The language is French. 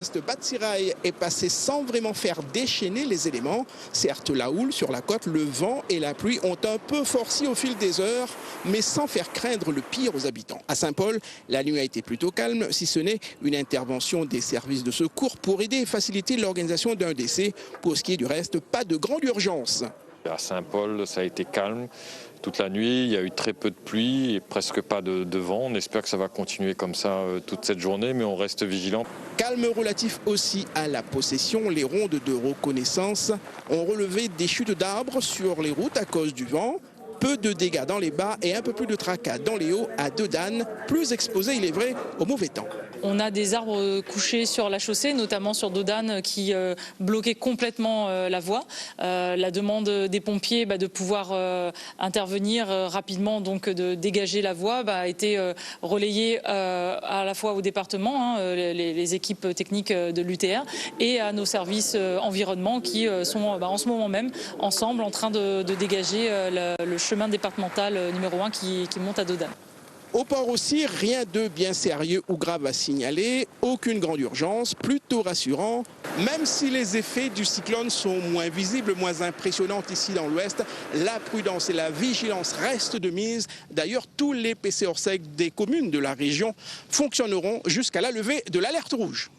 Batsirai est passé sans vraiment faire déchaîner les éléments. Certes, la houle sur la côte, le vent et la pluie ont un peu forci au fil des heures, mais sans faire craindre le pire aux habitants. À Saint-Paul, la nuit a été plutôt calme, si ce n'est une intervention des services de secours pour aider et faciliter l'organisation d'un décès. Pour ce qui est du reste, pas de grande urgence. À Saint-Paul, ça a été calme toute la nuit, il y a eu très peu de pluie et presque pas de vent. On espère que ça va continuer comme ça toute cette journée, mais on reste vigilant. Calme relatif aussi à la possession. Les rondes de reconnaissance ont relevé des chutes d'arbres sur les routes à cause du vent. Peu de dégâts dans les bas et un peu plus de tracas dans les hauts à Dodane, plus exposés, il est vrai, au mauvais temps. On a des arbres couchés sur la chaussée, notamment sur Dodane, qui bloquaient complètement la voie. La demande des pompiers de pouvoir intervenir rapidement, donc de dégager la voie, a été relayée à la fois au département, les équipes techniques de l'UTR, et à nos services environnement qui sont en ce moment même ensemble en train de dégager le chemin départemental numéro 1 qui monte à Dodane. Au port aussi, rien de bien sérieux ou grave à signaler, aucune grande urgence, plutôt rassurant. Même si les effets du cyclone sont moins visibles, moins impressionnants ici dans l'ouest, la prudence et la vigilance restent de mise. D'ailleurs, tous les PC hors sec des communes de la région fonctionneront jusqu'à la levée de l'alerte rouge.